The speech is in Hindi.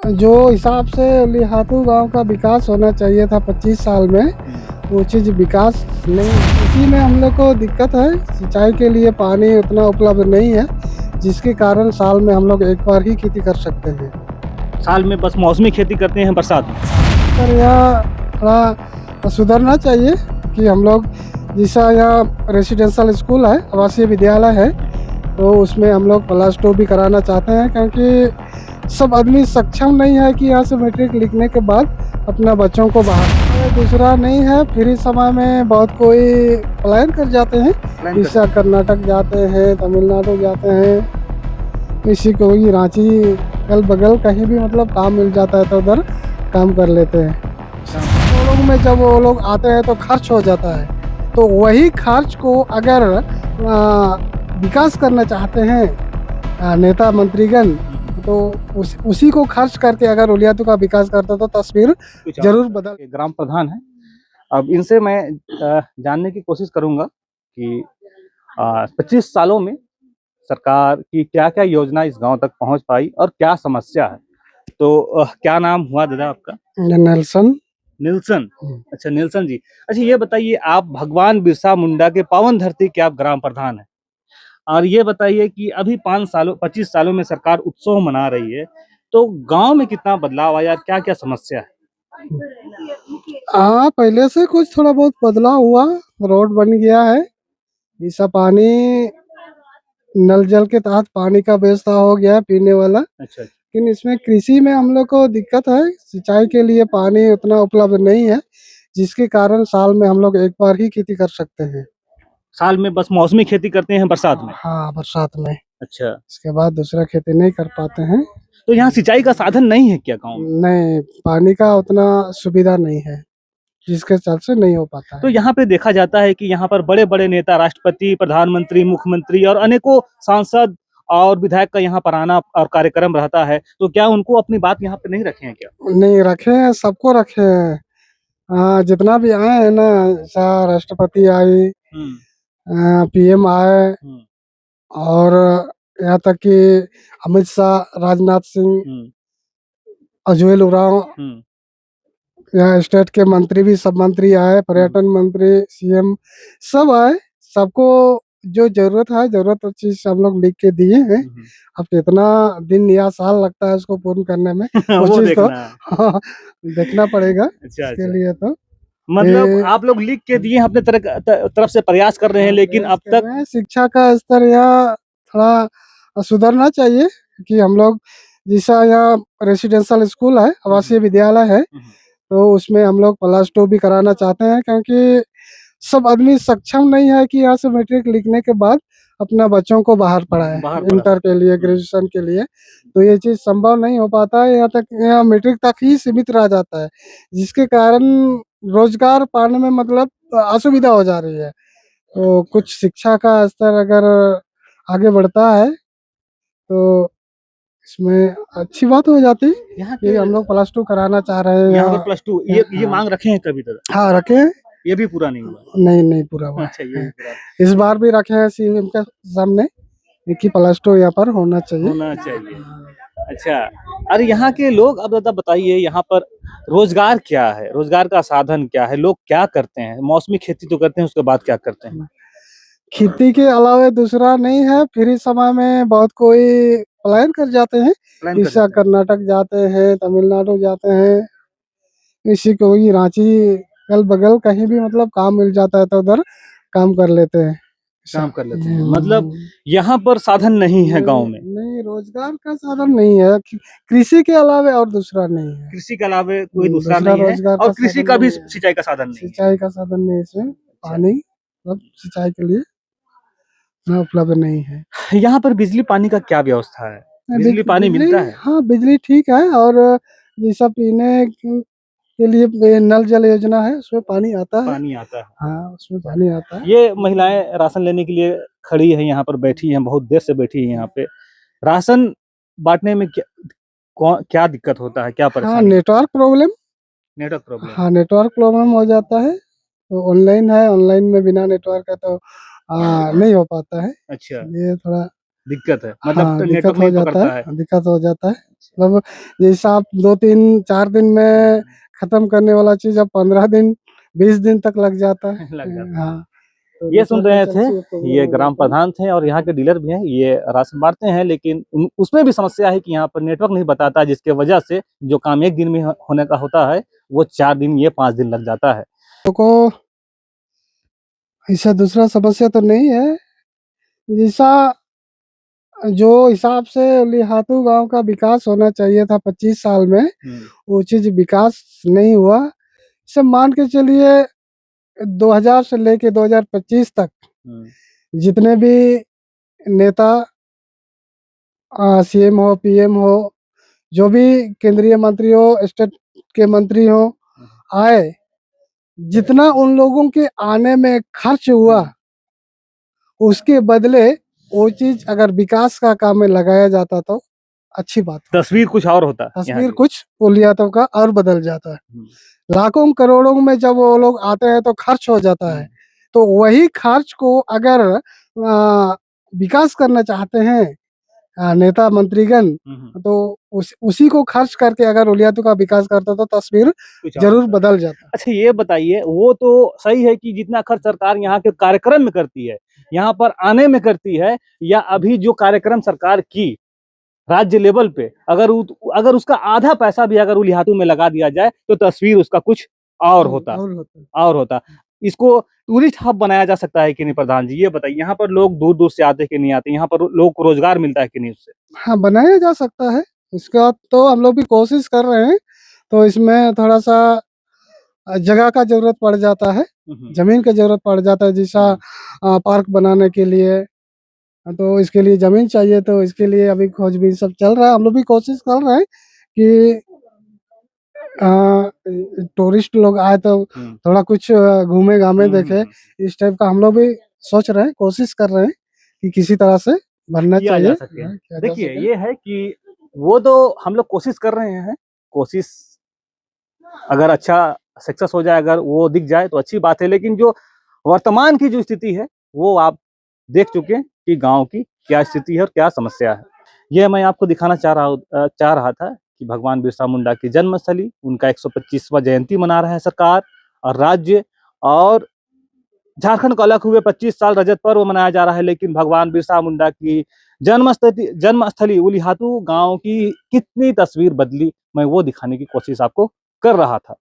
जो हिसाब से लिहातू गांव का विकास होना चाहिए था 25 साल में, वो चीज़ विकास नहीं। इसी में हम लोग को दिक्कत है, सिंचाई के लिए पानी उतना उपलब्ध नहीं है, जिसके कारण साल में हम लोग एक बार ही खेती कर सकते हैं। साल में बस मौसमी खेती करते हैं बरसात में। पर यह थोड़ा सुधरना चाहिए कि हम लोग जैसा यहाँ रेसिडेंशियल स्कूल है, आवासीय विद्यालय है, तो उसमें हम लोग +2 भी कराना चाहते हैं, क्योंकि सब आदमी सक्षम नहीं है कि यहाँ से मैट्रिक लिखने के बाद अपना बच्चों को बाहर। दूसरा नहीं है, फ्री समय में बहुत कोई पलायन कर जाते हैं, जैसा कर्नाटक जाते हैं, तमिलनाडु जाते हैं, किसी को भी रांची अगल बगल कहीं भी मतलब काम मिल जाता है तो उधर काम कर लेते हैं। वो लोग में जब वो लोग आते हैं तो खर्च हो जाता है, तो वही खर्च को अगर विकास करना चाहते हैं नेता मंत्रीगण, तो उसी को खर्च करके अगर उलियातू का विकास करता तो तस्वीर जरूर बदल। ग्राम प्रधान है, अब इनसे मैं जानने की कोशिश करूंगा कि 25 सालों में सरकार की क्या क्या योजना इस गांव तक पहुंच पाई और क्या समस्या है। तो क्या नाम हुआ दादा आपका? नेल्सन। निल्सन। अच्छा निल्सन जी, अच्छा ये बताइए, आप भगवान बिरसा मुंडा के पावन धरती के आप ग्राम प्रधान हैं, और ये बताइए कि अभी 25 सालों में सरकार उत्सव मना रही है, तो गांव में कितना बदलाव आया, क्या क्या समस्या है? हाँ, पहले से कुछ थोड़ा बहुत बदलाव हुआ, रोड बन गया है, ऐसा पानी नल जल के तहत पानी का व्यवस्था हो गया है पीने वाला। अच्छा। लेकिन इसमें कृषि में हम लोग को दिक्कत है, सिंचाई के लिए पानी उतना उपलब्ध नहीं है, जिसके कारण साल में हम लोग एक बार ही खेती कर सकते हैं। साल में बस मौसमी खेती करते हैं बरसात में? हाँ, बरसात में। अच्छा, इसके बाद दूसरा खेती नहीं कर पाते हैं। तो यहाँ सिंचाई का साधन नहीं है क्या गाँव में? नहीं, पानी का उतना सुविधा नहीं है, जिसके चलते नहीं हो पाता तो है। यहाँ पे देखा जाता है कि यहाँ पर बड़े बड़े नेता, राष्ट्रपति, प्रधानमंत्री, मुख्यमंत्री और अनेकों सांसद और विधायक का यहाँ पर आना और कार्यक्रम रहता है, तो क्या उनको अपनी बात यहाँ पे नहीं रखे हैं क्या? नहीं रखे हैं, सबको रखे हैं। हाँ, जितना भी आए हैं ना, राष्ट्रपति आए, हम्म। पीएम आए, हम्म। और यहाँ तक कि अमित शाह, राजनाथ सिंह, हम्म। अजूल उरांव, हम्म। यहाँ स्टेट के मंत्री भी, सब मंत्री आए, पर्यटन मंत्री, सीएम सब आए। सबको जो जरूरत है, जरूरत चीज हम लोग लिख के दिए हैं। अब कितना दिन या साल लगता है उसको पूर्ण करने में, वो वो चीज तो देखना है। देखना पड़ेगा। अच्छा इसके अच्छा, लिए तो मतलब आप लोग लिख के दिए हैं, अपने तरफ से प्रयास कर रहे हैं, लेकिन प्रयास अब कर तक रहे हैं। शिक्षा का स्तर यहाँ थोड़ा सुधरना चाहिए, कि हम लोग जैसा यहाँ रेसिडेंशियल स्कूल है, आवासीय विद्यालय है, तो उसमें हम लोग +2 भी कराना चाहते हैं, क्योंकि सब आदमी सक्षम नहीं है कि यहाँ से मैट्रिक लिखने के बाद अपना बच्चों को बाहर पढ़ाए, इंटर के लिए, ग्रेजुएशन के लिए। तो ये चीज़ संभव नहीं हो पाता है, यहाँ तक यहाँ मैट्रिक तक ही सीमित रह जाता है, जिसके कारण रोजगार पाने में मतलब असुविधा हो जा रही है। तो कुछ शिक्षा का स्तर अगर आगे बढ़ता है तो इसमें अच्छी बात हो जाती। यहाँ ये के हम लोग +2 कराना चाह रहे हैं यहाँ पर +2 ये हाँ। मांग रखे हैं कभी तक? हाँ, रखे हैं। ये भी पूरा नहीं हुआ? नहीं, नहीं पूरा हुआ अच्छा, ये है। भी पूरा इस बार भी रखे हैं सीएम के सामने कि +2 यहाँ पर होना चाहिए। होना चाहिए। अच्छा, अरे यहाँ के लोग, अब दादा बताइए, यहाँ पर रोजगार क्या है, रोजगार का साधन क्या है, लोग क्या करते हैं? मौसमी खेती तो करते हैं, उसके बाद क्या करते हैं? खेती के अलावा दूसरा नहीं है, फ्री समय में बहुत कोई पलायन कर जाते हैं, प्लान कर जैसा जाते हैं। कर्नाटक जाते हैं, तमिलनाडु जाते हैं, किसी को भी रांची अगल बगल कहीं भी मतलब काम मिल जाता है तो उधर काम कर लेते हैं। काम कर लेते हैं, मतलब यहाँ पर साधन नहीं है गांव में? नहीं, रोजगार का साधन नहीं है, कृषि के अलावा और दूसरा नहीं है। कृषि के अलावा कोई दूसरा दूसरा नहीं है, रोजगार और का कृषि साधन का भी नहीं है। सिंचाई का साधन नहीं है। सिंचाई का साधन नहीं है इसमें, अच्छा। पानी मतलब सिंचाई के लिए ना उपलब्ध नहीं है। यहाँ पर बिजली पानी का क्या व्यवस्था है? बिजली पानी मिलता है? हाँ, बिजली ठीक है, और जैसा पीने के लिए नल जल योजना है, उसमें पानी आता है। पानी आता है? हाँ, उसमें पानी आता है। ये महिलाएं राशन लेने के लिए खड़ी है, यहाँ पर बैठी हैं, बहुत देर से बैठी है यहाँ पे। राशन बांटने में क्या दिक्कत होता है, क्या हाँ, परेशानी? Network problem. Network problem? हाँ, नेटवर्क प्रॉब्लम हो जाता है, तो ऑनलाइन है, ऑनलाइन में बिना नेटवर्क का तो नहीं हो पाता है। अच्छा, ये थोड़ा दिक्कत है, मतलब हाँ, नेटवर्क दिक्कत हो नहीं जाता पकड़ता है। है, दिक्कत हो जाता है। अच्छा मतलब जैसा आप 2-3-4 दिन में खत्म करने वाला चीज अब 15 दिन 20 दिन तक लग जाता है। लग जाता है। हाँ, तो ये जिस सुन वजह रहे से थे, ऐसी प्रॉब्लम ये हो ग्राम जाती है। प्रधान थे और यहाँ के डीलर भी हैं। ये राशन बांटते हैं, लेकिन उसमें भी समस्या है कि यहाँ पर नेटवर्क नहीं बताता, जिसके वजह से जो काम एक दिन में होने का होता है वो 4 दिन, ये 5 दिन लग जाता है। तो को ऐसा दूसरा समस्या तो नहीं है, जैसा जो हिसाब से लिहातू गांव का विकास होना चाहिए था 25 साल में, वो चीज विकास नहीं हुआ। इसे मान के चलिए 2000 से लेके 2025 तक जितने भी नेता, सीएम हो, पीएम हो, जो भी केंद्रीय मंत्री हो, स्टेट के मंत्री हो, आए, जितना उन लोगों के आने में खर्च हुआ, उसके बदले वो चीज अगर विकास का काम में लगाया जाता तो अच्छी बात है। तस्वीर कुछ और होता है यहाँ तस्वीर की। कुछ उलियातों का और बदल जाता है। लाखों करोड़ों में जब वो लोग आते हैं तो खर्च हो जाता है, तो वही खर्च को अगर विकास करना चाहते हैं नेता मंत्रीगण, तो उसी को खर्च करके अगर उलियातों का विकास करता तो तस्वीर कुछ और जरूर होता। बदल जाता। अच्छा ये बताइए, वो तो सही है कि जितना खर्च सरकार यहाँ के कार्यक्रम में करती है, यहाँ पर आने में करती है, या अभी जो कार्यक्रम सरकार की राज्य लेवल पे, अगर उसका आधा पैसा भी अगर उलिहातू में लगा दिया जाए तो तस्वीर उसका कुछ और होता और होता। और होता। इसको टूरिस्ट हब बनाया जा सकता है कि नहीं प्रधान जी, ये बताइए। यहाँ पर लोग दूर दूर से आते हैं कि नहीं आते, यहाँ पर लोग को रोजगार मिलता है कि नहीं उससे? हाँ, बनाया जा सकता है। इसका तो हम लोग भी कोशिश कर रहे हैं, तो इसमें थोड़ा सा जगह का जरूरत पड़ जाता है, जमीन की जरूरत पड़ जाता है, जैसा पार्क बनाने के लिए, तो इसके लिए जमीन चाहिए, तो इसके लिए अभी खोजबीन सब चल रहा है। हम लोग भी कोशिश कर रहे हैं कि टूरिस्ट लोग आए तो थोड़ा कुछ घूमे घामे देखे, इस टाइप का हम लोग भी सोच रहे हैं, कोशिश कर रहे हैं कि किसी तरह से बनना किया चाहिए। जा सके। देखिए ये है कि वो तो हम लोग कोशिश कर रहे हैं, कोशिश अगर अच्छा सक्सेस हो जाए, अगर वो दिख जाए तो अच्छी बात है, लेकिन जो वर्तमान की जो स्थिति है वो आप देख चुके हैं कि गांव की क्या स्थिति है और क्या समस्या है। यह मैं आपको दिखाना चाह रहा था कि भगवान बिरसा मुंडा की जन्मस्थली, उनका 125वां जयंती मना रहा है सरकार और राज्य, और झारखंड को अलग हुए 25 साल रजत पर्व मनाया जा रहा है, लेकिन भगवान बिरसा मुंडा की जन्मस्थली उलिहातू गांव की कितनी तस्वीर बदली, मैं वो दिखाने की कोशिश आपको कर रहा था।